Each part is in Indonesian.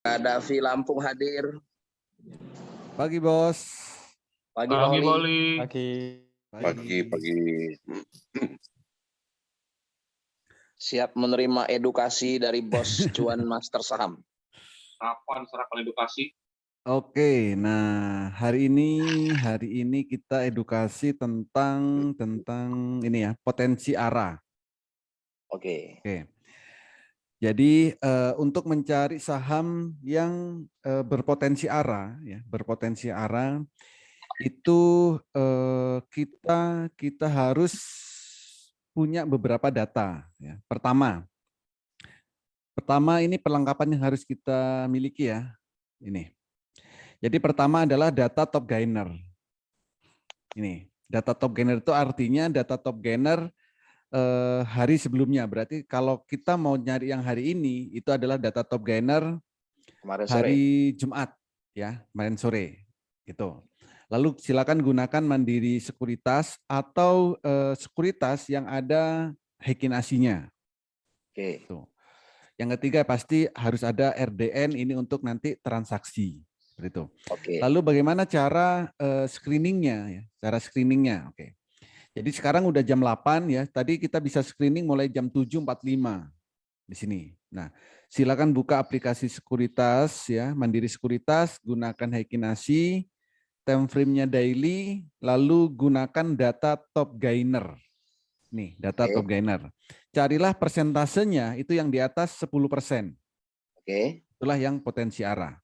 Davi Lampung hadir. Pagi, Bos. Pagi, Pak Oli. Pagi. Siap menerima edukasi dari Bos Cuan Master Saham. Kapan serapan edukasi? Oke, nah hari ini kita edukasi tentang ini ya, potensi ARA. Oke. Jadi untuk mencari saham yang berpotensi ARA, itu kita harus punya beberapa data. Ya. Pertama ini perlengkapan yang harus kita miliki ya. Ini. Jadi pertama adalah data top gainer. Ini data top gainer itu artinya data top gainer hari sebelumnya. Berarti kalau kita mau nyari yang hari ini itu adalah data top gainer Kemarin sore. hari Jumat ya, kemarin sore gitu. Lalu silakan gunakan Mandiri Sekuritas atau sekuritas yang ada Hekinasinya. Oke. Tuh. Yang ketiga pasti harus ada RDN ini untuk nanti transaksi. Itu. Oke. Lalu bagaimana cara screeningnya ya? Cara screeningnya. Oke. Jadi sekarang udah jam 8 ya. Tadi kita bisa screening mulai jam 7.45 di sini. Nah, silakan buka aplikasi sekuritas ya, Mandiri Sekuritas, gunakan Hekinasi, time frame-nya daily, lalu gunakan data top gainer. Nih, data top gainer. Carilah persentasenya itu yang di atas 10%. Oke. Itulah yang potensi ARA.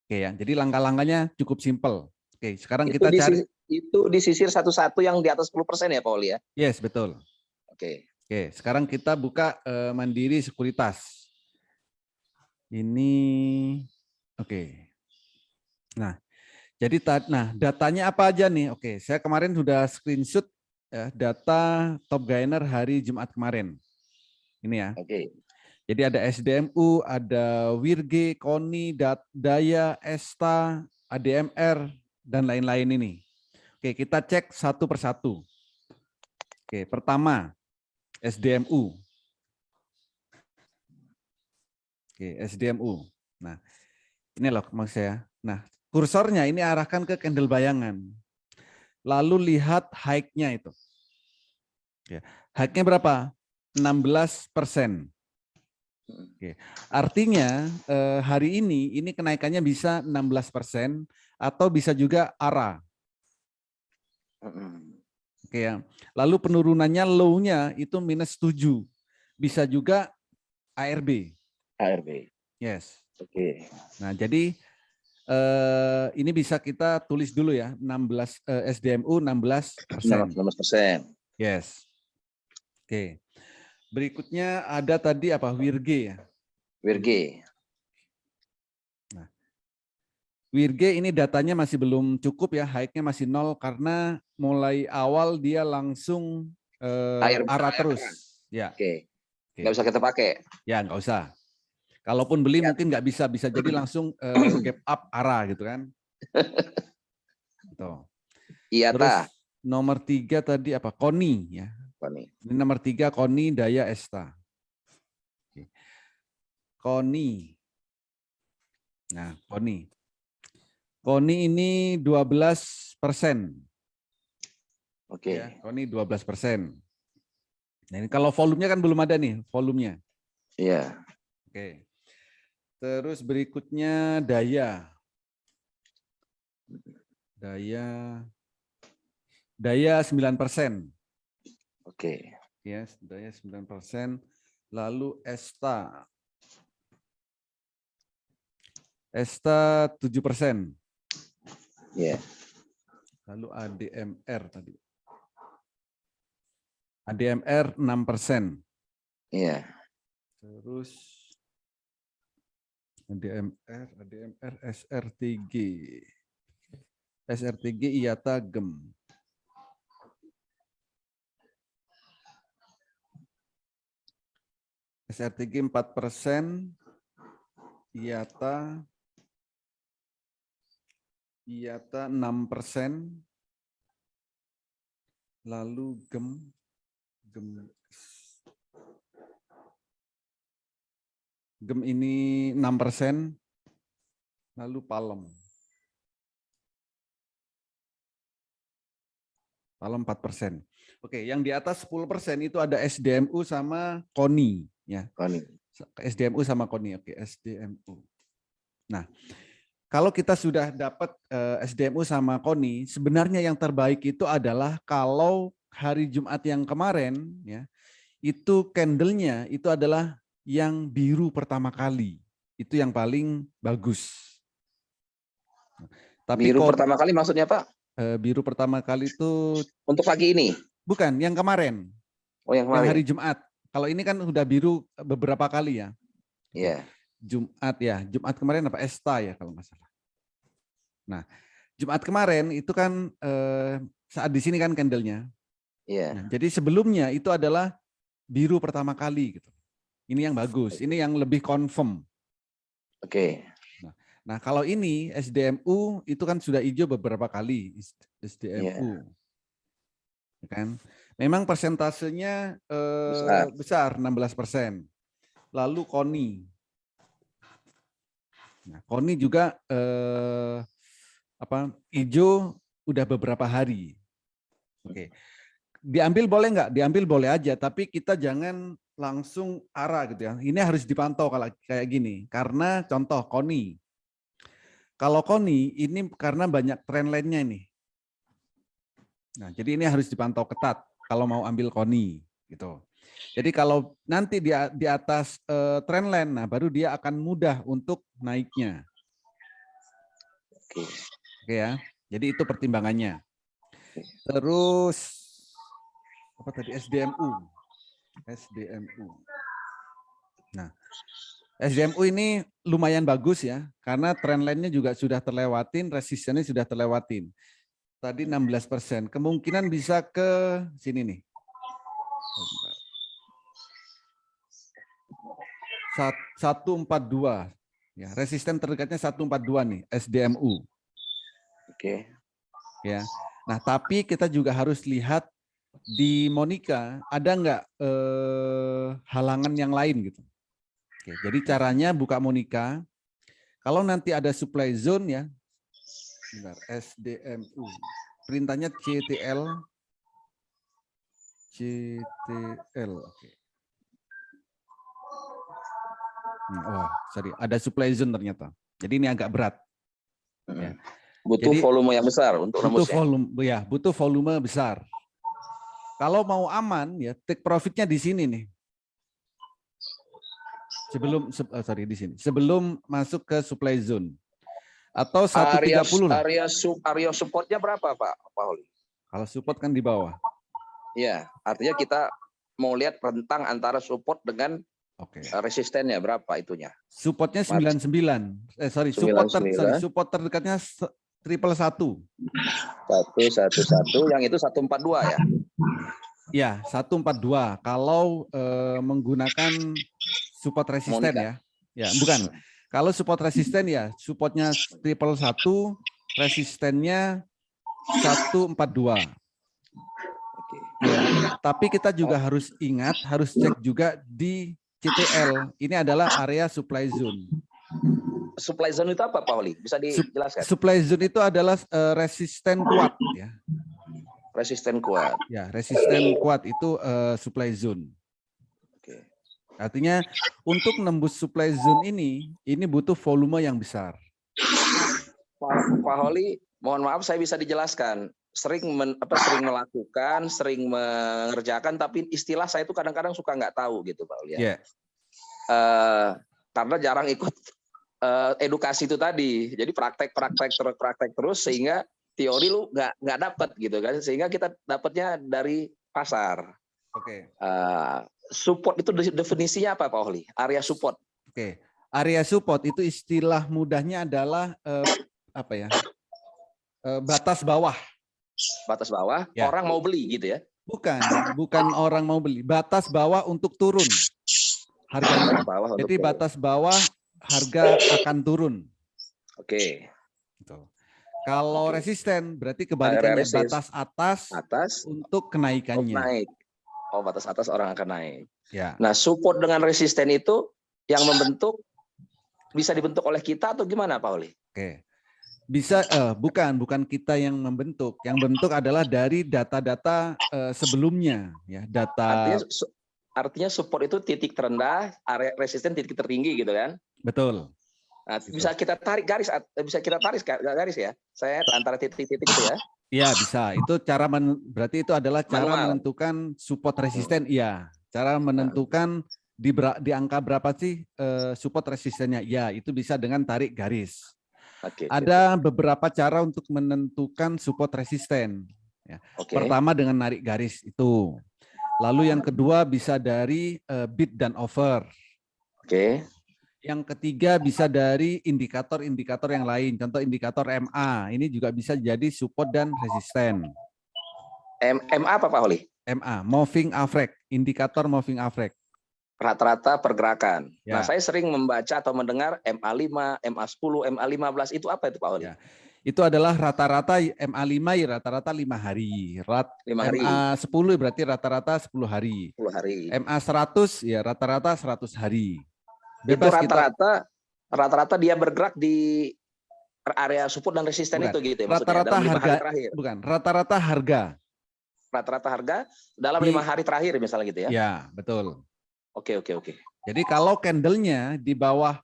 Oke ya, jadi langkah-langkahnya cukup simpel. Oke, sekarang kita cari. Itu disisir satu-satu yang di atas 10% ya Pak Oli ya? Yes, betul. Oke, sekarang kita buka Mandiri Sekuritas. Ini, oke. Nah, jadi datanya apa aja nih? Oke, saya kemarin sudah screenshot ya, data top gainer hari Jumat kemarin. Ini ya. Oke. Jadi ada SDMU, ada Wirge, Koni, Daya, Esta, ADMR, dan lain-lain ini. Oke, kita cek satu persatu. Oke, pertama SDMU. Oke, SDMU. Nah, ini loh maksud saya. Nah, kursornya ini arahkan ke candle bayangan. Lalu lihat high-nya itu. Oke, high-nya berapa? 16%. Oke. Artinya hari ini kenaikannya bisa 16% atau bisa juga ARA. Oke ya. Lalu penurunannya low-nya itu -7. Bisa juga ARB. ARB. Yes. Oke. Nah, jadi ini bisa kita tulis dulu ya, 16 SDMU 16%. 16%. Yes. Oke. Berikutnya ada tadi apa? Wirge ya. Wirge. Nah, Wirge ini datanya masih belum cukup ya, high-nya masih 0 karena mulai awal dia langsung ARA terus. Ya. Oke. Nggak usah kita pakai. Ya, nggak usah. Kalaupun beli mungkin nggak bisa jadi langsung gap up ARA gitu kan. Tuh. Iya. Terus nomor 3 tadi apa? Koni ya. Ini nomor 3 Koni, Daya, Esta. Koni. Nah, Koni ini 12%. Oke. Ya, Koni 12%. Nah, ini kalau volumenya kan belum ada nih, volumenya. Iya. Oke. Terus berikutnya Daya. Daya 9%. Oke. Yes, Daya 9%. Lalu Esta 7%. Iya. Lalu ADMR tadi. ADMR 6%. Iya. Terus ADMR SRTG. SRTG IATA GEM. SRTG 4%, IATA 6%, lalu GEM Gem ini 6%, lalu Palem. Palem 4%. Oke, yang di atas 10% itu ada SDMU sama KONI. Ya. KONI. SDMU sama KONI. Oke, SDMU. Nah, kalau kita sudah dapat SDMU sama KONI, sebenarnya yang terbaik itu adalah kalau hari Jumat yang kemarin, ya, itu candle-nya itu adalah yang biru pertama kali. Itu yang paling bagus. Tapi Biru pertama kali maksudnya Pak? Biru pertama kali itu untuk pagi ini? Bukan, yang kemarin. Oh, yang kemarin. Yang hari Jumat. Kalau ini kan udah biru beberapa kali ya. Iya. Jumat ya, Jumat kemarin apa Esta ya kalau nggak salah. Nah, Jumat kemarin itu kan saat di sini kan candlenya. Iya. Nah, jadi sebelumnya itu adalah biru pertama kali gitu. Ini yang bagus, ini yang lebih confirm. Oke. Nah, kalau ini SDMU itu kan sudah hijau beberapa kali SDMU. Yeah. Kan? Memang persentasenya besar 16%. Lalu KONI. Nah, KONI juga hijau udah beberapa hari. Oke. Diambil boleh nggak? Diambil boleh aja, tapi kita jangan langsung arah gitu ya. Ini harus dipantau kalau kayak gini. Karena contoh KONI. Kalau KONI ini karena banyak trend lainnya ini. Nah, jadi ini harus dipantau ketat kalau mau ambil KONI gitu. Jadi kalau nanti di atas trend line, nah baru dia akan mudah untuk naiknya. Oke ya. Jadi itu pertimbangannya. Terus apa tadi SDMU. Nah, SDMU ini lumayan bagus ya, karena trend line-nya juga sudah terlewatin, resistennya sudah terlewatin. Tadi 16%, kemungkinan bisa ke sini nih. 142, ya resisten terdekatnya 142 nih, SDMU. Oke. Ya, nah tapi kita juga harus lihat di Monica ada nggak halangan yang lain gitu. Oke, jadi caranya buka Monica, kalau nanti ada supply zone ya, bentar, SDMU, perintahnya CTL, oke. Oh, sorry, ada supply zone ternyata. Jadi ini agak berat. Ya. Butuh Jadi, volume yang besar untuk nembusnya. Butuh volume besar. Kalau mau aman ya, take profitnya di sini nih. Sebelum masuk ke supply zone. Atau 130 lah. Area supportnya berapa Pak Holi? Kalau support kan di bawah. Iya, artinya kita mau lihat rentang antara support dengan resistennya berapa itunya. Supportnya 99. Support terdekatnya 111. 111, yang itu 142 ya? Ya, 142. Kalau menggunakan support resisten ya. Ya, bukan. Kalau support resisten ya, supportnya 111, resistennya 142. Ya, tapi kita juga harus ingat, harus cek juga di CTL. Ini adalah area supply zone. Supply zone itu apa Pak Holi? Bisa dijelaskan? Supply zone itu adalah resisten kuat ya. Resisten kuat. Ya, resisten kuat itu supply zone. Artinya untuk nembus supply zone ini butuh volume yang besar. Pak Holi, mohon maaf saya bisa dijelaskan. Sering melakukan, sering mengerjakan, tapi istilah saya itu kadang-kadang suka nggak tahu gitu Pak Holi. Yeah. Karena jarang ikut edukasi itu tadi. Jadi praktek terus sehingga teori lu nggak dapat gitu kan. Sehingga kita dapatnya dari pasar. Oke. Support itu definisinya apa Pak Holi? Area support. Oke. Area support itu istilah mudahnya adalah batas bawah. Batas bawah, ya. Orang mau beli gitu ya? Bukan orang mau beli. Batas bawah untuk turun. Harga bawah. Jadi batas bawah harga akan turun. Oke. Gitu. Kalau resisten berarti kebalikannya, batas atas untuk kenaikannya. Naik. Oh, batas atas orang akan naik. Ya. Nah, support dengan resisten itu yang membentuk bisa dibentuk oleh kita atau gimana, Pak Oli? Oke. Bisa bukan kita yang membentuk. Yang bentuk adalah dari data-data sebelumnya ya, data. Artinya support itu titik terendah, area resisten titik tertinggi gitu kan? Betul. Nah, bisa kita tarik garis ya. Saya antara titik-titik itu ya. Iya, bisa. Itu cara berarti itu adalah cara Manual. menentukan support resisten. Iya, cara menentukan di angka berapa sih support resistennya. Ya, itu bisa dengan tarik garis. Ada beberapa cara untuk menentukan support resisten. Ya. Pertama dengan narik garis itu. Lalu yang kedua bisa dari bid dan offer. Yang ketiga bisa dari indikator-indikator yang lain. Contoh indikator MA. Ini juga bisa jadi support dan resisten. MA apa Pak Oli? MA, moving average. Indikator moving average. Rata-rata pergerakan. Ya. Nah, saya sering membaca atau mendengar MA5, MA10, MA15. Itu apa itu Pak Oli? Ya. Itu adalah rata-rata MA5 ya rata-rata 5 hari. 5 hari. MA10 berarti rata-rata 10 hari. 10 hari. MA100 ya rata-rata 100 hari. Bebas itu rata-rata dia bergerak di area support dan resisten itu gitu ya maksudnya. Rata-rata harga bukan, rata-rata harga. Rata-rata harga dalam 5 hari terakhir misalnya gitu ya. Ya, betul. Oke. Jadi kalau candle-nya di bawah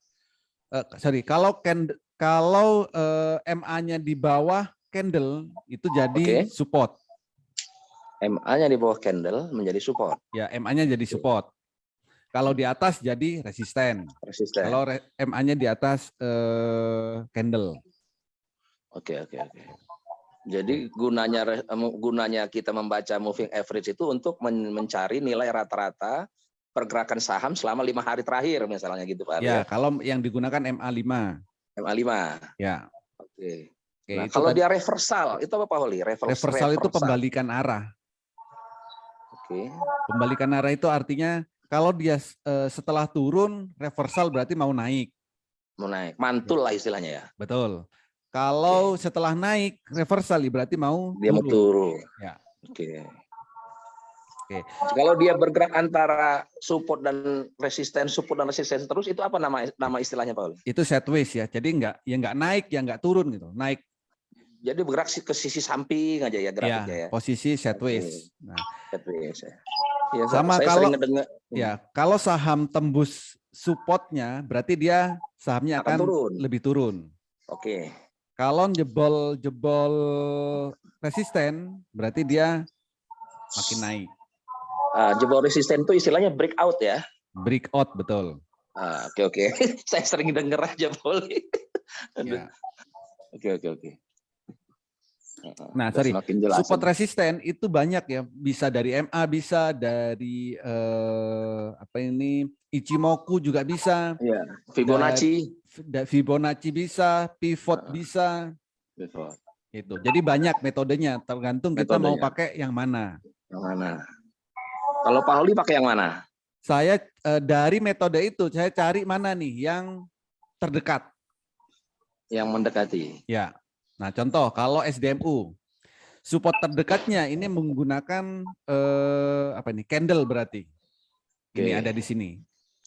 kalau MA-nya di bawah candle itu jadi support. MA-nya di bawah candle menjadi support. Ya, MA-nya jadi support. Kalau di atas jadi resisten. Kalau MA-nya di atas candle. Oke. Jadi gunanya kita membaca moving average itu untuk mencari nilai rata-rata pergerakan saham selama 5 hari terakhir misalnya gitu Pak. Ya, kalau yang digunakan MA5. MA5. Ya. Oke. Nah, kalau dia reversal itu apa Pak Oli? Reversal itu pembalikan arah. Oke. Pembalikan arah itu artinya kalau dia setelah turun reversal berarti mau naik. Mau naik, mantul lah istilahnya ya. Betul. Kalau setelah naik reversal berarti mau dia turun. Mau turun. Ya. Oke. Kalau dia bergerak antara support dan resisten terus itu apa nama istilahnya Pak Oli? Itu sideways ya. Jadi nggak naik ya nggak turun gitu. Naik. Jadi bergerak ke sisi samping aja ya grafiknya ya. Posisi sideways. Nah, sideways ya. Ya, sama kalau saham tembus supportnya berarti dia sahamnya akan lebih turun. Oke. Kalau jebol resisten berarti dia makin naik. Jebol resisten itu istilahnya breakout ya. Breakout betul. Oke. Saya sering denger aja boleh. Ya. Oke. Nah, support resisten itu banyak ya, bisa dari MA, bisa dari Ichimoku juga bisa. Iya, Fibonacci bisa, pivot bisa. Pivot. Itu. Jadi banyak metodenya, tergantung kita mau pakai yang mana. Yang mana? Kalau Pak Oli pakai yang mana? Saya dari metode itu saya cari mana nih yang terdekat. Yang mendekati. Ya. Nah, contoh kalau SDMU support terdekatnya ini menggunakan candle berarti. Ini ada di sini.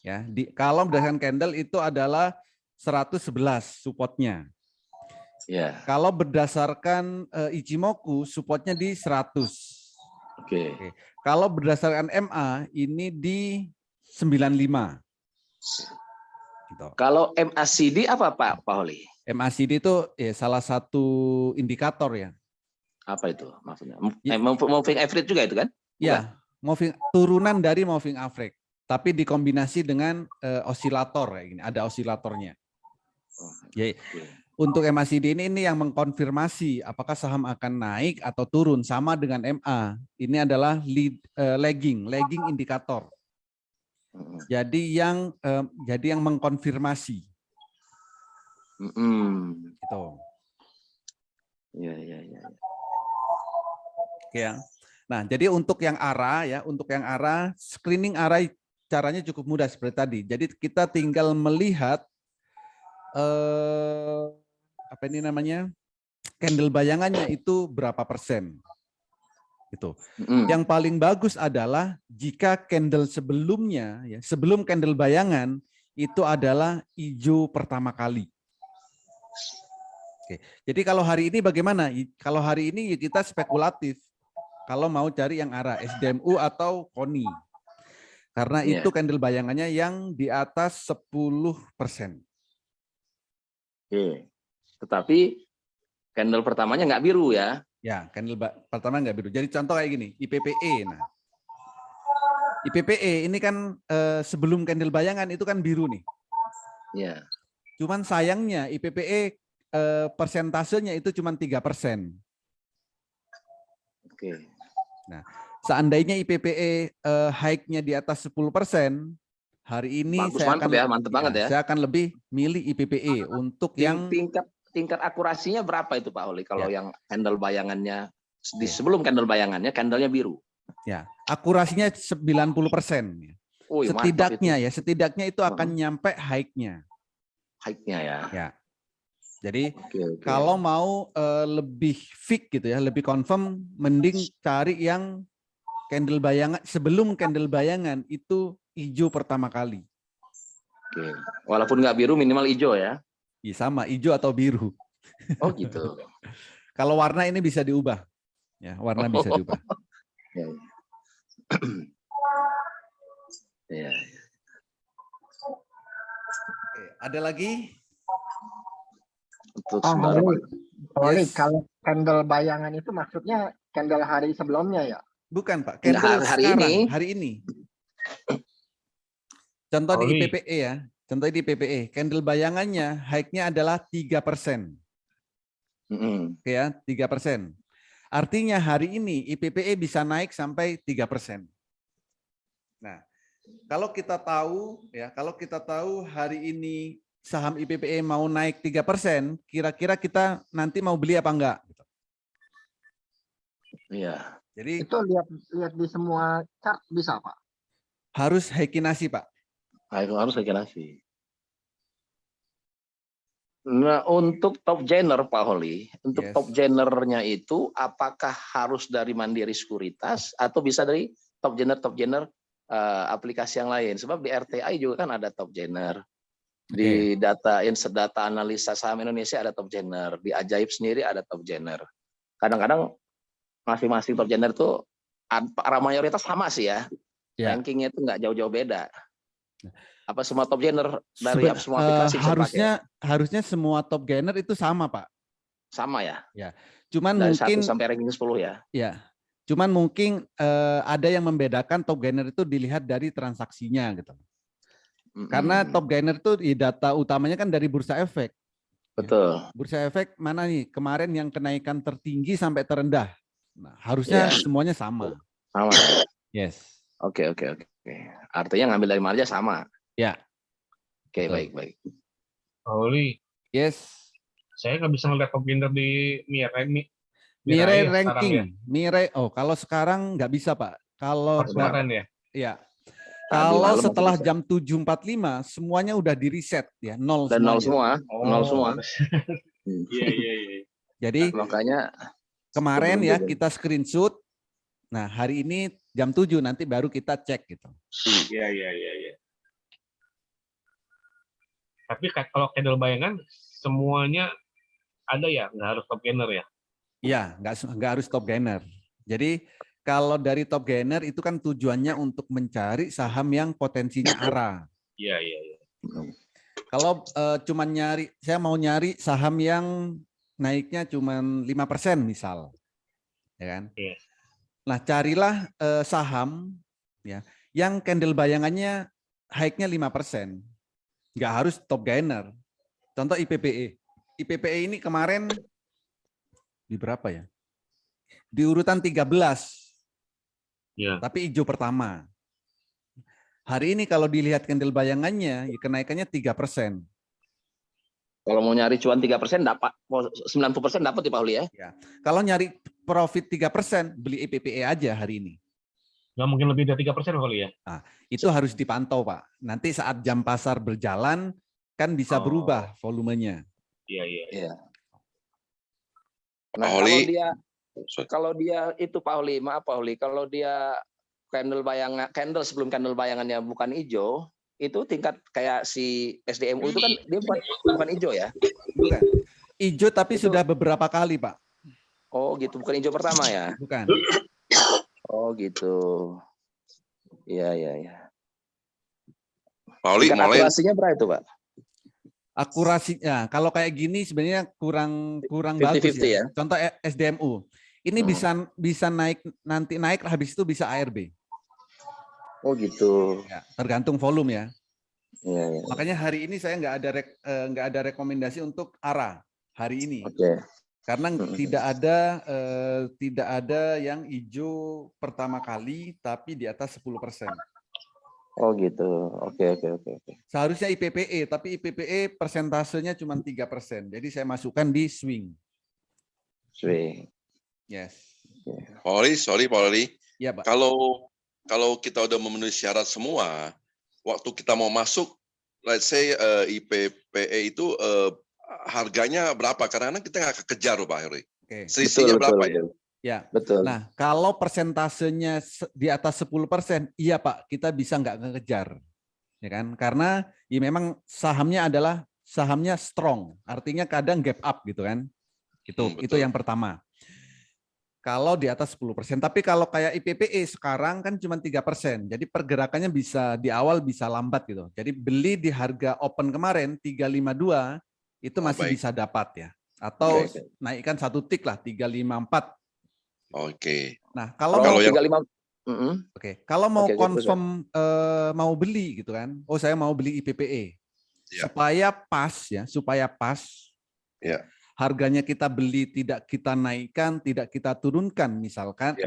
Ya, kalau berdasarkan candle itu adalah 111 supportnya. Ya. Kalau berdasarkan Ichimoku supportnya di 100. Oke. Kalau berdasarkan MA ini di 95. Gitu. Kalau MACD apa Pak Oli? MACD itu salah satu indikator ya. Apa itu maksudnya? Moving average juga itu kan? Ya, turunan dari moving average, tapi dikombinasi dengan osilator kayak gini. Ada osilatornya. Untuk MACD ini yang mengkonfirmasi apakah saham akan naik atau turun sama dengan MA. Ini adalah lagging indikator. Jadi yang mengkonfirmasi. Gitu. Iya. Oke ya. Nah, jadi untuk yang arah, screening arah caranya cukup mudah seperti tadi. Jadi kita tinggal melihat candle bayangannya itu berapa persen. Gitu. Yang paling bagus adalah jika candle sebelumnya, sebelum candle bayangan itu adalah hijau pertama kali. Oke. Jadi kalau hari ini bagaimana? Kalau hari ini kita spekulatif. Kalau mau cari yang arah SDMU atau KONI. Karena Iya. itu candle bayangannya yang di atas 10%. Oke. Tetapi candle pertamanya nggak biru ya. Ya, candle pertama nggak biru. Jadi contoh kayak gini, IPPE. Nah, IPPE ini kan sebelum candle bayangan itu kan biru nih. Iya. Cuman sayangnya IPPE persentasenya itu cuma 3%. Oke. Nah, seandainya IPPE high-nya di atas 10%, hari ini Bagus, mantep ya, mantep banget ya. saya akan lebih milih IPPE untuk yang Tingkat akurasinya berapa itu Pak Oli kalau Ya. yang candle bayangannya sebelum Oke. candle bayangannya candlenya biru? Ya, akurasinya 90%. Wih, Setidaknya itu akan nyampe high-nya. High-nya ya. Ya. Jadi Oke. kalau mau lebih fix gitu ya, lebih confirm, mending cari yang candle bayangan sebelum candle bayangan itu hijau pertama kali. Oke. Walaupun nggak biru minimal hijau ya. Ya, sama hijau atau biru. Oh gitu. Kalau warna ini bisa diubah. Ya, warna bisa diubah. Ya. Oke, ada lagi? Untuk Oh, saudara Pak. Oli, Yes. kalau candle bayangan itu maksudnya candle hari sebelumnya ya? Bukan Pak, Enggak, candle hari sekarang, ini. hari ini. Contoh di Oli. IPPE ya, contoh di IPPE, candle bayangannya high-nya adalah 3%. Oke ya, 3%. Artinya hari ini IPPE bisa naik sampai 3%. Nah, kalau kita tahu hari ini saham IPPE mau naik 3%, kira-kira kita nanti mau beli apa enggak? Iya. Jadi Itu lihat di semua chart bisa, Pak? harus heikinasi, Pak. Harus regulasi. Nah, untuk top gainer Pak Holi, untuk Yes. top gainernya itu apakah harus dari Mandiri Sekuritas atau bisa dari top gainer aplikasi yang lain? Sebab di RTI juga kan ada top gainer. Di data analisa saham Indonesia ada top gainer, di Ajaib sendiri ada top gainer. Kadang-kadang masing-masing top gainer itu mayoritas sama sih ya. Ya. Rankingnya itu nggak jauh-jauh beda. Apa semua top gainer dari semua aplikasi bisa dipakai? harusnya semua top gainer itu sama, Pak. Sama ya? Ya. Cuman Dari mungkin 1 sampai ranking 10 ya. Ya. Cuman mungkin ada yang membedakan top gainer itu dilihat dari transaksinya gitu. Karena top gainer itu data utamanya kan dari bursa efek. Betul. Bursa efek mana nih? Kemarin yang kenaikan tertinggi sampai terendah. Nah, harusnya semuanya sama. Sama. Yes. Oke. Artinya ngambil dari marja sama. Ya. Oke, Betul. baik. Oli, Yes. saya nggak bisa ngeliat top gainer di Mirai Mirai sekarang ranking. ya. Mirai. Oh, kalau sekarang nggak bisa, Pak. Kalau Kemarin ya. ya. Tadi Kalau malam setelah masih bisa. jam 7.45 semuanya udah di reset ya, nol Dan nol semuanya. semua. Nol semua. Iya. Jadi Makanya kemarin sebelum ya dia- kita screenshot. Nah, hari ini jam 7 nanti baru kita cek gitu. Iya. Tapi kalau candle bayangan semuanya ada ya, nggak harus top gainer ya. Iya, nggak harus top gainer. Jadi kalau dari top gainer itu kan tujuannya untuk mencari saham yang potensinya arah. Iya. Kalau cuman saya mau nyari saham yang naiknya cuman 5% misal, ya kan? Iya. Nah, carilah saham ya yang candle bayangannya high-nya 5%. Nggak harus top gainer. Contoh IPPE. IPPE ini kemarin di berapa ya? Di urutan 13. Iya. Tapi hijau pertama. Hari ini kalau dilihat candle bayangannya, ya kenaikannya 3%. kalau mau nyari cuan 3% dapat, 90% dapat ya Pak Uli ya. Kalau nyari profit 3%, beli IPPE aja hari ini. Nggak mungkin lebih dari 3% kali ya. Itu harus dipantau, Pak. Nanti saat jam pasar berjalan, kan bisa berubah volumenya. Iya. Nah, Pak Oli. kalau dia itu Pak Oli, maaf Pak Oli, kalau dia candle sebelum candle bayangannya bukan hijau, itu tingkat kayak si SDMU itu kan dia bukan hijau ya? Bukan. Hijau tapi Itu- sudah beberapa kali, Pak. Oh gitu, bukan hijau pertama ya? Bukan. Oh gitu. Iya, iya, iya. Pak Oli, Tingkat mulai akurasinya berapa itu, Pak? Akurasinya kalau kayak gini sebenarnya kurang 50-50 bagus ya. ya? Contoh SDMU. Ini bisa naik nanti naik habis itu bisa ARB. Oh gitu. Ya, tergantung volume ya. Iya, iya. Makanya hari ini saya nggak ada rekomendasi untuk ARA hari ini. Oke. Karena tidak ada yang hijau pertama kali tapi di atas 10%. Oh gitu. Oke. Seharusnya IPPE, tapi IPPE persentasenya cuma 3%. Jadi saya masukkan di swing. Swing. Yes. Pak Oli, sorry Pak Oli. Ya, Pak. Kalau kita udah memenuhi syarat semua, waktu kita mau masuk, let's say IPPE itu harganya berapa? Karena kita nggak kejar Pak Oli. Oke. Selisihnya berapa ya? Ya. Betul. Nah, kalau persentasenya di atas 10%, iya Pak, kita bisa nggak ngekejar. Ya kan? Karena ya memang sahamnya strong, artinya kadang gap up gitu kan. Itu Betul. yang pertama. Kalau di atas 10%, tapi kalau kayak IPPE sekarang kan cuma 3%. Jadi pergerakannya bisa di awal bisa lambat gitu. Jadi beli di harga open kemarin 352 itu masih baik. bisa dapat ya. Atau Oke. naikkan 1 tik lah 354. Oke. Nah, kalau Kalau yang 35. kalau mau Oke, confirm mau beli gitu kan. Oh, saya mau beli IPPE. Ya. Supaya pas. Ya. Harganya kita beli tidak kita naikkan, tidak kita turunkan Ya.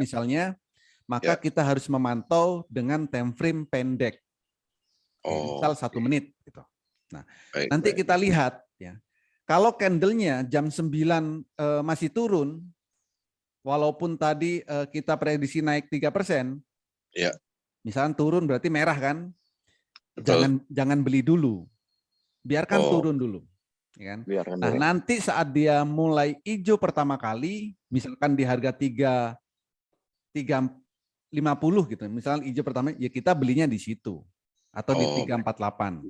misalnya, maka kita harus memantau dengan time frame pendek. Misal 1 menit gitu. Nah, baik, nanti baik. kita lihat ya. Kalau candlenya jam 9 masih turun, walaupun tadi kita prediksi naik 3%, Ya. misalnya turun berarti merah kan? Betul. Jangan beli dulu. Biarkan turun dulu. Ya kan? Nah, nanti saat dia mulai hijau pertama kali, misalkan di harga 350 gitu. Misalnya hijau pertama, ya kita belinya di situ atau di 348.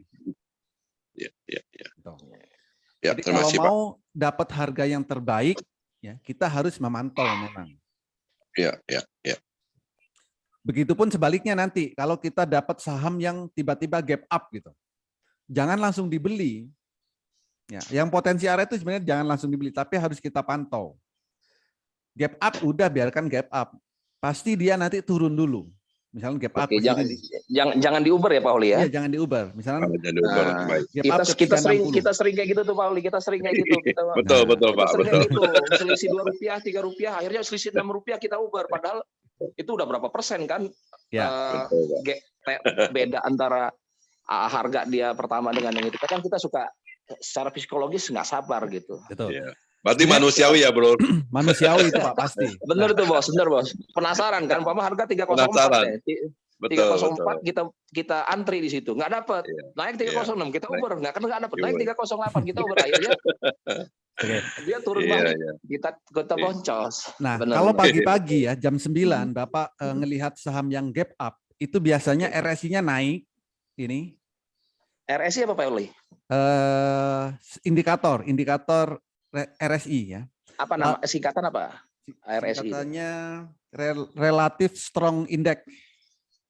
Ya. Gitu. Ya, Jadi terima kalau kasih Pak. mau dapat harga yang terbaik, ya kita harus memantau memang. Ya. Begitupun sebaliknya nanti, kalau kita dapat saham yang tiba-tiba gap up gitu, jangan langsung dibeli. Ya, yang potensi area itu sebenarnya jangan langsung dibeli, tapi harus kita pantau. Gap up udah biarkan gap up, pasti dia nanti turun dulu. Misalnya gap up Oke, ke sini. jangan di Uber ya Pak Oli ya? Iya, jangan di Uber. Misalnya kita sering kayak gitu tuh Pak Oli, kita sering kayak gitu. Betul kita Pak. sering Betul. kayak gitu, selisih Rp2, Rp3, akhirnya selisih Rp6 kita Uber, padahal itu udah berapa persen kan? Ya. Beda antara harga dia pertama dengan yang itu. Kan kita suka secara psikologis nggak sabar gitu. Betul. Ya. Berarti manusiawi ya bro. Manusiawi itu Pak pasti. Bener tuh bos, bener bos. Penasaran kan? Pama harga 304 ya. 304 kita antri di situ, nggak dapat. Naik 306 kita Uber, nggak dapat. Naik 308 kita Uber, akhirnya dia turun balik. Kita boncos. Nah, kalau pagi-pagi ya jam 9 Bapak ngelihat saham yang gap up, itu biasanya RSI-nya naik. Ini RSI apa Pak Oli? Indikator RSI ya. Apa nama singkatan apa? RSI. Singkatannya Relative Strong Index.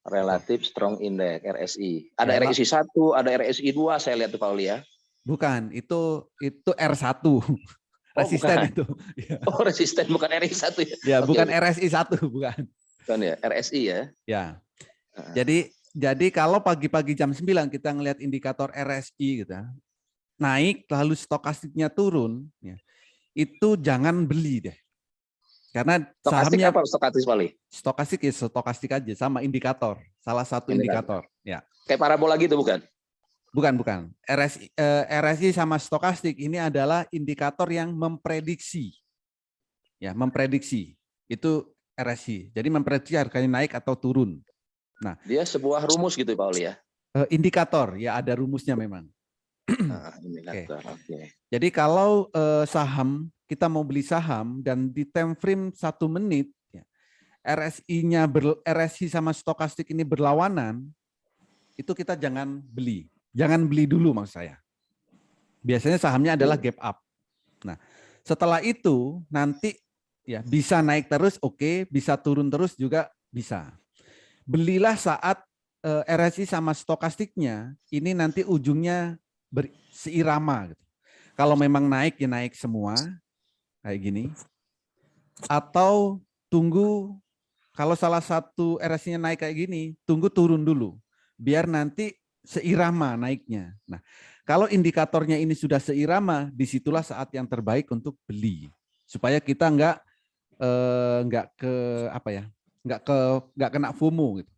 Relative Strong Index RSI. Ada RSI 1, ada RSI 2, saya lihat tuh Pak Oli ya. Bukan, itu R1. Resisten itu. Oh, resisten bukan RSI 1 ya. Ya, bukan RSI 1, bukan. Bukan ya, RSI ya. Ya. Jadi kalau pagi-pagi jam 9 kita ngelihat indikator RSI gitu, naik lalu stokastiknya turun, ya, itu jangan beli deh. Karena stokastik sahamnya apa stokastik Pak Oli? Stokastik ya stokastik aja sama indikator, salah satu indikator. Ya. Kayak parabola gitu bukan? Bukan. RSI sama stokastik ini adalah indikator yang memprediksi. Ya, memprediksi. Itu RSI. Jadi memprediksi harganya naik atau turun. Nah, dia sebuah rumus gitu Pak Oli ya. Indikator, ya ada rumusnya memang. Indikator. Oke. Jadi kalau saham, kita mau beli saham dan di time frame 1 menit, ya, RSI sama stokastik ini berlawanan, itu kita jangan beli. Jangan beli dulu maksud saya. Biasanya sahamnya adalah gap up. Nah, setelah itu nanti ya bisa naik terus, oke, bisa turun terus juga bisa. Belilah saat RSI sama stokastiknya ini nanti ujungnya seirama gitu. Kalau memang naik ya naik semua kayak gini. Atau tunggu kalau salah satu RSI-nya naik kayak gini, tunggu turun dulu biar nanti seirama naiknya. Nah, kalau indikatornya ini sudah seirama, disitulah saat yang terbaik untuk beli supaya kita nggak kena FOMO gitu.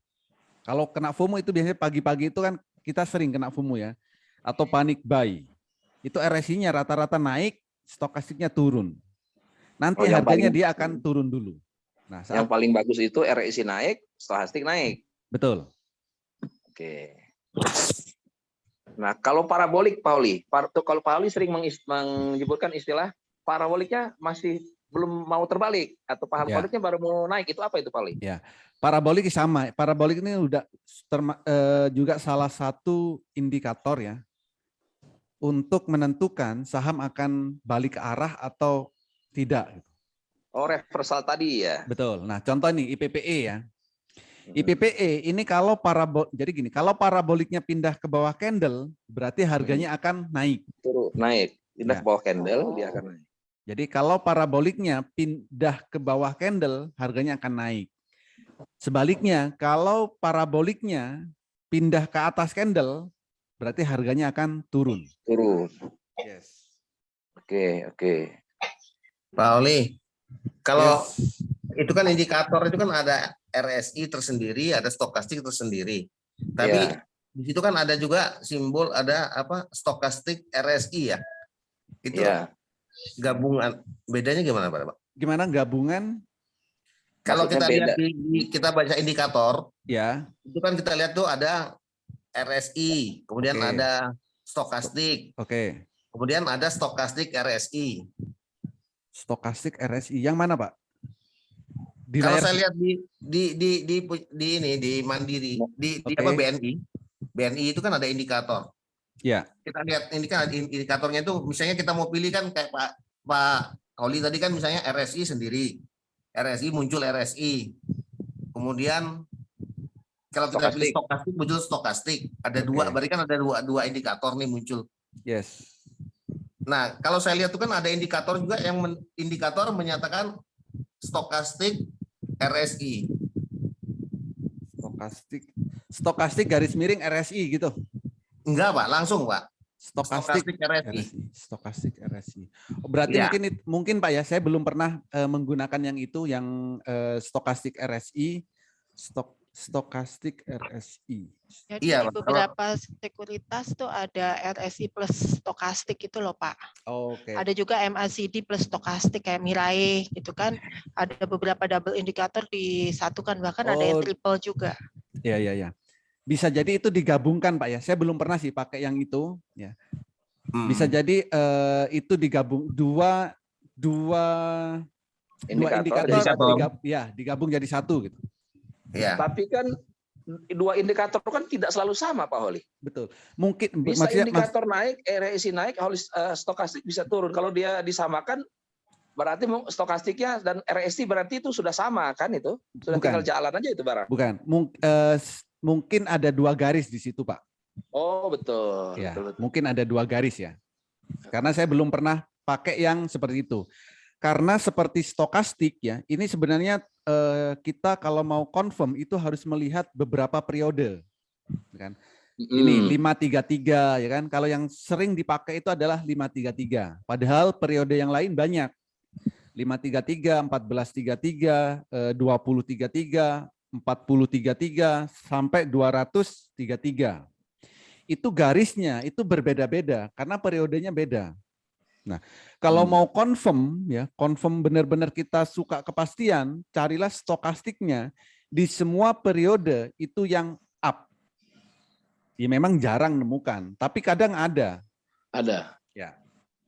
Kalau kena FOMO itu biasanya pagi-pagi itu kan kita sering kena FOMO ya, atau panic buy. Itu RSI-nya rata-rata naik, stokastiknya turun. Nanti harganya dia akan turun dulu. Nah, yang paling bagus itu RSI naik, stokastik naik. Betul. Oke. Nah, kalau parabolik, Pauli, kalau Pauli sering menyebutkan istilah paraboliknya masih belum mau terbalik atau paraboliknya baru mau naik, itu apa itu, Pauli? Ya, parabolik sama. Parabolik ini udah juga salah satu indikator ya untuk menentukan saham akan balik ke arah atau tidak. Oh, reversal tadi ya. Betul. Nah, contoh nih IPPE ya. IPPE ini kalau jadi gini, kalau paraboliknya pindah ke bawah candle, berarti harganya akan naik. Turun, naik. Pindah ke bawah candle, dia akan naik. Jadi kalau paraboliknya pindah ke bawah candle, harganya akan naik. Sebaliknya, kalau paraboliknya pindah ke atas candle, berarti harganya akan turun. Turun. Yes. Oke. Pak Oli, kalau itu kan indikator itu kan ada RSI tersendiri, ada stokastik tersendiri. Tapi di situ kan ada juga simbol ada apa stokastik RSI ya. Itu gabungan. Bedanya gimana Pak? Gimana gabungan? Kalau kita lihat kita baca indikator, ya. Itu kan kita lihat tuh ada RSI, kemudian ada stokastik. Oke. Kemudian ada stokastik RSI. Stokastik RSI yang mana, Pak? Kalau saya lihat di Mandiri, di apa BNI itu kan ada indikator. Ya. Kita lihat ini kan indikatornya itu misalnya kita mau pilih kan kayak Pak Oli tadi kan misalnya RSI sendiri. RSI muncul RSI. Kemudian kalau kita pilih stokastik muncul stokastik. Ada dua, berarti kan ada dua indikator nih muncul. Yes. Nah, kalau saya lihat itu kan ada indikator juga yang indikator menyatakan stokastik RSI. Stokastik garis miring RSI gitu. Enggak, Pak, langsung, Pak. Stokastik RSI. Stokastik RSI. Oh, berarti mungkin Pak ya, saya belum pernah menggunakan yang itu yang stokastik RSI, stokastik RSI. Jadi di beberapa sekuritas tuh ada RSI plus stokastik itu loh Pak. Oke. Ada juga MACD plus stokastik kayak Mirai gitu kan. Ada beberapa double indikator disatukan, bahkan ada yang triple juga. Ya. Bisa jadi itu digabungkan Pak ya. Saya belum pernah sih pakai yang itu. Ya. Bisa jadi itu digabung dua indikator digabung jadi satu gitu. Ya. Tapi kan dua indikator kan tidak selalu sama Pak Holi. Betul. Mungkin bisa indikator naik, RSI naik, stokastik bisa turun. Kalau dia disamakan berarti stokastiknya dan RSI berarti itu sudah sama kan itu? Sudah tinggal jalan aja itu barang. Bukan. Mungkin ada dua garis di situ, Pak. Oh, betul. Ya, betul. Mungkin ada dua garis ya. Karena saya belum pernah pakai yang seperti itu. Karena seperti stokastik ya, ini sebenarnya kita kalau mau confirm itu harus melihat beberapa periode. Kan? Ini 533 ya kan. Kalau yang sering dipakai itu adalah 533. Padahal periode yang lain banyak. 533, 1433, 2033, 4033 sampai 233. Itu garisnya itu berbeda-beda karena periodenya beda. Nah, kalau mau confirm ya, confirm benar-benar kita suka kepastian, carilah stokastiknya di semua periode itu yang up. Ya memang jarang nemukan, tapi kadang ada. Ada. Ya.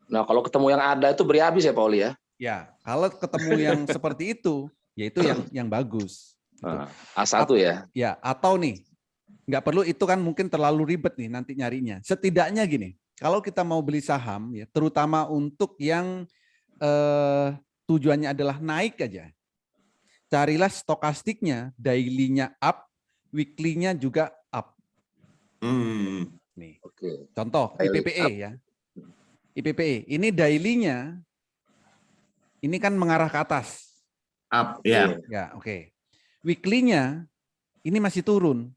Nah, kalau ketemu yang ada itu beri habis ya, Pauli ya. Ya, kalau ketemu yang seperti itu, yaitu yang bagus. Gitu. A1 ya. Ya, atau nih nggak perlu itu kan mungkin terlalu ribet nih nanti nyarinya. Setidaknya gini, kalau kita mau beli saham ya, terutama untuk yang tujuannya adalah naik aja, carilah stokastiknya, daily-nya up, weekly-nya juga up. Nih, Oke. contoh Daily IPPE up. ya. IPPE, ini daily-nya ini kan mengarah ke atas. Up, ya. Ya, oke. Weekly-nya ini masih turun.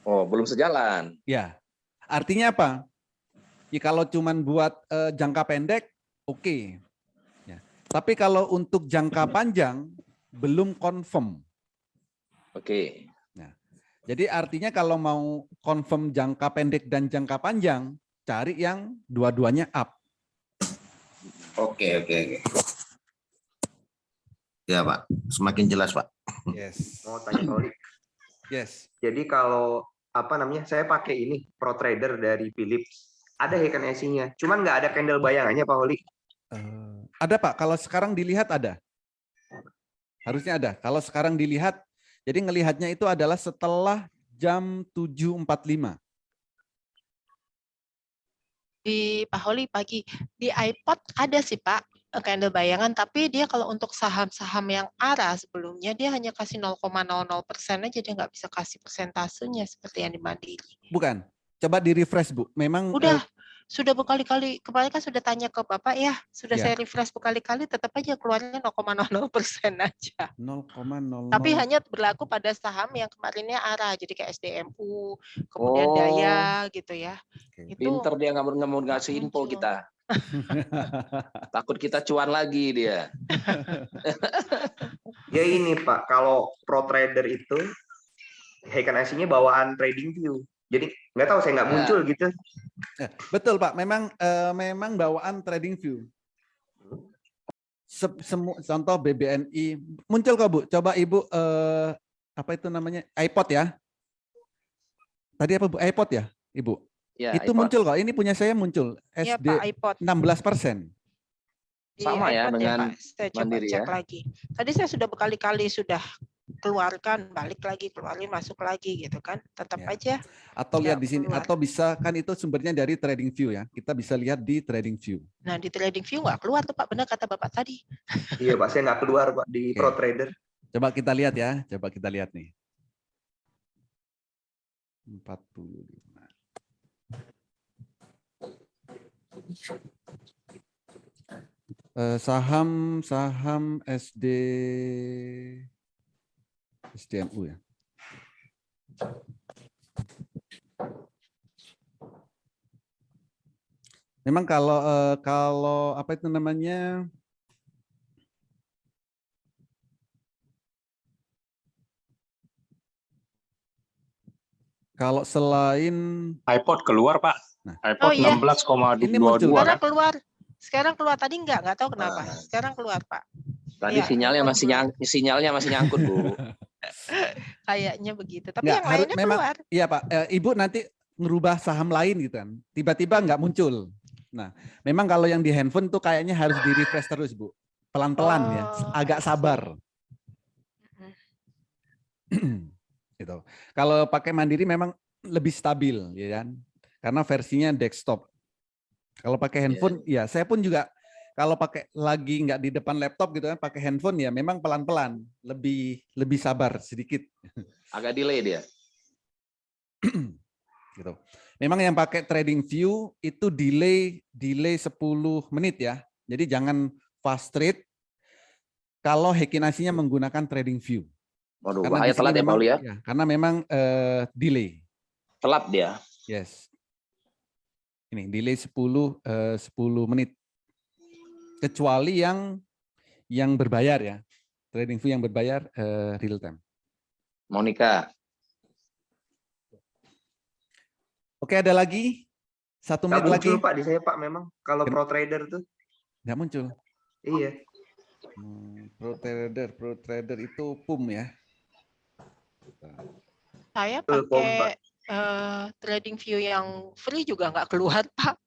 Oh, belum sejalan. Ya. Artinya apa? Ya kalau cuman buat jangka pendek, oke. Ya. Tapi kalau untuk jangka panjang belum confirm. Oke. Nah, jadi artinya kalau mau confirm jangka pendek dan jangka panjang, cari yang dua-duanya up. Oke. Ya Pak, semakin jelas Pak. Yes. Mau tanya Pak Oli. Yes. Jadi kalau saya pakai ini ProTrader dari Philips. Ada HKNSI-nya, cuman nggak ada candle bayangannya Pak Oli. Ada Pak, kalau sekarang dilihat ada. Harusnya ada. Kalau sekarang dilihat, jadi ngelihatnya itu adalah setelah jam 7.45. Di Pak Holi pagi di iPod ada sih Pak candle bayangan, tapi dia kalau untuk saham-saham yang arah sebelumnya dia hanya kasih 0,00% aja, dia nggak bisa kasih persentasenya seperti yang di Mandiri. Bukan. Coba di refresh Bu. Memang Udah sudah berkali-kali, kemarin kan sudah tanya ke Bapak ya, sudah Ya. saya refresh berkali-kali, tetap aja keluarnya 0,00% aja. 0,00. Tapi hanya berlaku pada saham yang kemarinnya arah, jadi kayak SDMU, kemudian Oh. Daya gitu ya. Oke. Itu Pinter dia nggak mau ngasih info muncul. kita. Takut kita cuan lagi dia. Ya ini Pak, kalau ProTrader itu HKNSI-nya bawaan TradingView. Jadi nggak tahu, saya nggak Ya. muncul gitu. Ya, betul Pak, memang bawaan TradingView. Contoh BBNI muncul kok Bu. Coba Ibu apa itu namanya? iPod ya. Tadi apa Bu? iPod ya, Ibu? Ya, Itu iPod. muncul kok. Ini punya saya muncul. ya SD Pak iPod. 16%. Di Sama ya iPod dengan Pak. Saya coba Mandiri cek ya. lagi. Tadi saya sudah berkali-kali sudah keluarkan, balik lagi, keluarin, masuk lagi gitu kan. Tetap Ya. aja. Atau lihat nggak di sini, keluar. atau bisa kan itu sumbernya dari TradingView ya. Kita bisa lihat di TradingView. Nah di TradingView nggak keluar tuh Pak, benar kata Bapak tadi. Iya Pak, saya nggak keluar Pak di Oke. ProTrader. Coba kita lihat ya. Coba kita lihat nih. 45. Saham SDMU ya. Memang kalau apa itu namanya? Kalau selain iPod keluar Pak. Nah. iPod Oh, iya. Ini muncul. 16,22 Sekarang kan. Sekarang keluar, tadi nggak tahu kenapa. Ah. Sekarang keluar Pak. Tadi Iya, sinyalnya iPod masih keluar. sinyalnya masih nyangkut Bu. Kayaknya begitu. Tapi Nggak, yang lainnya memang, keluar. iya Pak, Ibu nanti ngerubah saham lain gitu kan. Tiba-tiba nggak muncul. Nah, memang kalau yang di handphone tuh kayaknya harus di refresh terus Bu. Pelan-pelan ya, agak sabar. Gitu. Kalau pakai Mandiri memang lebih stabil ya kan. Karena versinya desktop. Kalau pakai handphone ya saya pun juga kalau pakai lagi nggak di depan laptop gitu kan, pakai handphone ya memang pelan-pelan, lebih sabar sedikit. Agak delay dia. Gitu. Memang yang pakai TradingView itu delay 10 menit ya. Jadi jangan fast trade kalau Hekinasinya menggunakan TradingView. Waduh, Karena bahaya di sini telat ya memang, Paul ya. karena memang delay. Telat dia. Yes. Ini delay 10 menit. Kecuali yang berbayar ya. TradingView yang berbayar real time. Monica. Oke, ada lagi? 1 Nggak menit lagi? muncul Pak di saya Pak, memang kalau ProTrader tuh. Nggak muncul. Iya. ProTrader itu PUM ya. Saya Betul, pakai TradingView yang free juga nggak keluar Pak.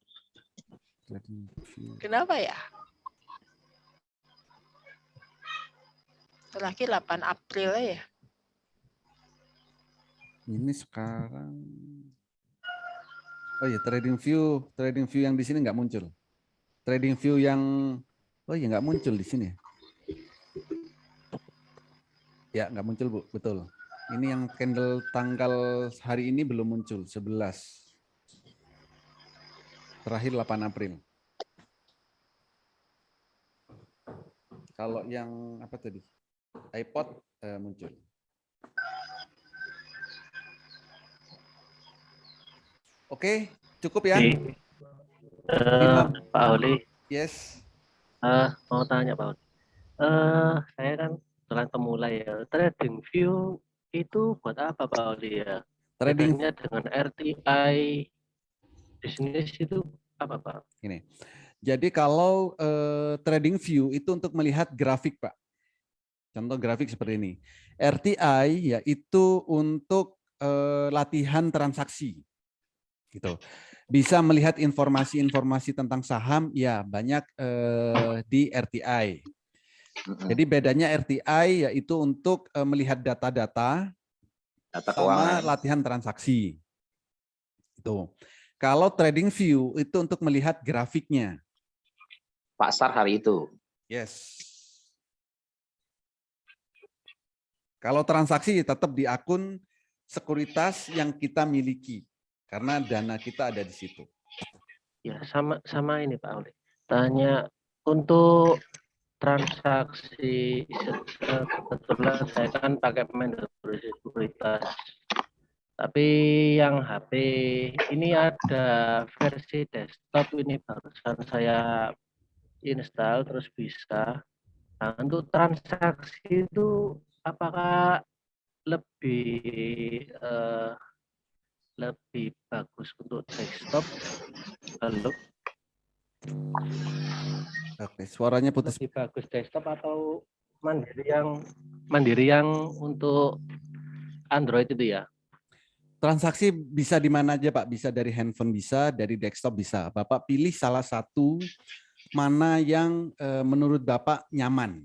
TradingView. Kenapa ya? Terakhir 8 April ya. Ini sekarang. Oh iya, trading view yang di sini nggak muncul. Trading view yang nggak muncul di sini. Ya, nggak muncul, Bu. Betul. Ini yang candle tanggal hari ini belum muncul, 11. Terakhir 8 April. Kalau yang apa tadi? iPod muncul. Oke, cukup ya. Pak Oli, Yes. mau tanya Pak Oli. Saya kan kebetulan pemula ya. Trading view itu buat apa Pak Oli ya? Trading Bedanya dengan RTI bisnis itu apa Pak? Ini. Jadi kalau trading view itu untuk melihat grafik, Pak. Contoh grafik seperti ini. RTI ya itu untuk latihan transaksi. Gitu. Bisa melihat informasi-informasi tentang saham ya banyak di RTI. Jadi bedanya RTI yaitu untuk melihat data-data Data sama keuangan. latihan transaksi. Itu. Kalau trading view itu untuk melihat grafiknya. Pasar hari itu. Yes. Kalau transaksi tetap di akun sekuritas yang kita miliki karena dana kita ada di situ. Ya sama ini Pak Oli. Tanya untuk transaksi kebetulan saya kan pakai mandatory sekuritas. Tapi yang HP ini ada versi desktop ini barusan saya install terus bisa. Nah, untuk transaksi itu apakah lebih lebih bagus untuk desktop? Halo. Oke, suaranya putus. Lebih bagus desktop atau mandiri yang untuk Android itu ya? Transaksi bisa di mana aja, Pak. Bisa dari handphone, bisa dari desktop, bisa. Bapak pilih salah satu mana yang menurut Bapak nyaman.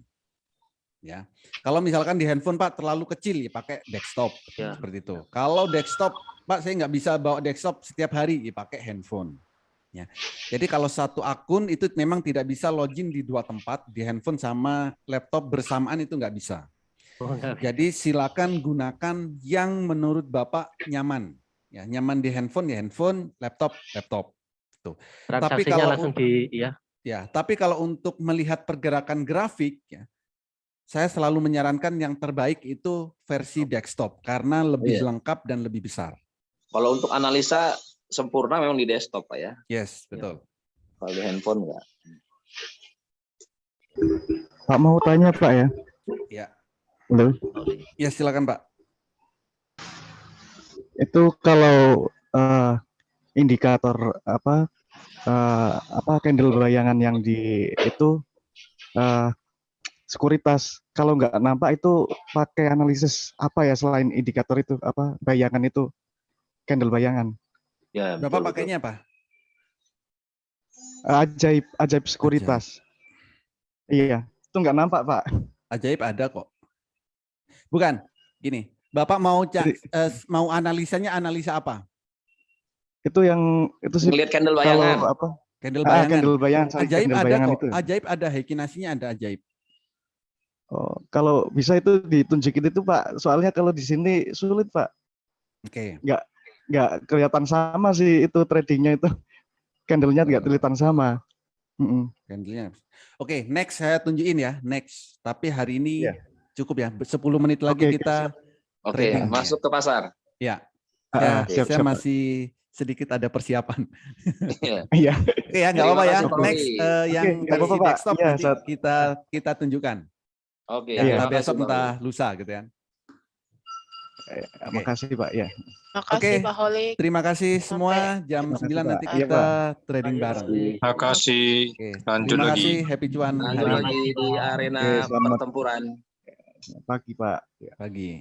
Ya. Kalau misalkan di handphone, Pak, terlalu kecil, ya pakai desktop. Ya. Seperti itu. Kalau desktop, Pak, saya nggak bisa bawa desktop setiap hari, ya pakai handphone. Ya. Jadi kalau satu akun itu memang tidak bisa login di dua tempat, di handphone sama laptop bersamaan itu nggak bisa. Jadi silakan gunakan yang menurut Bapak nyaman. Ya, nyaman di handphone ya handphone, laptop. Tuh. Tapi kalau langsung tapi kalau untuk melihat pergerakan grafik ya, saya selalu menyarankan yang terbaik itu versi desktop karena lebih lengkap dan lebih besar. Kalau untuk analisa sempurna memang di desktop, Pak ya. Yes, betul. Kalau di handphone enggak. Pak mau tanya Pak ya? Ya. Halo. Ya silakan Pak. Itu kalau indikator candle bayangan yang di itu sekuritas kalau nggak nampak itu pakai analisis apa ya selain indikator itu apa bayangan itu candle bayangan? Ya. Bapak pakainya apa? Ajaib sekuritas. Iya, itu nggak nampak Pak. Ajaib ada kok. Bukan, gini. Bapak mau mau analisanya analisa apa? Itu yang itu sih. Lihat candle bayangan. Kalau apa? Candle bayangan. Candle bayangan. Ajaib candle ada bayangan kok. Itu. Ajaib ada, Hekinasinya ada ajaib. Oh, kalau bisa itu ditunjukin itu Pak. Soalnya kalau di sini sulit Pak. Oke. Nggak kelihatan sama sih itu tradingnya itu. Candlenya nggak kelihatan sama. Candlenya. Oke, next saya tunjukin ya. Next. Tapi hari ini cukup ya. 10 menit lagi kita trading. Masuk ke pasar. Ya. Siap, saya masih sedikit ada persiapan. Iya. Oke ya, nggak apa-apa ya. Next yang versi desktop ya, nanti kita tunjukkan. Oke. Entah besok entah lusa gitu ya. Makasih Pak ya. Makasih Pak Holi. Terima kasih semua. Jam 9 nanti kita trading bareng. Terima kasih. Lanjut Terima lagi. kasih. Happy cuan. Lanjut lagi di arena pertempuran. Pagi Pak. Pagi.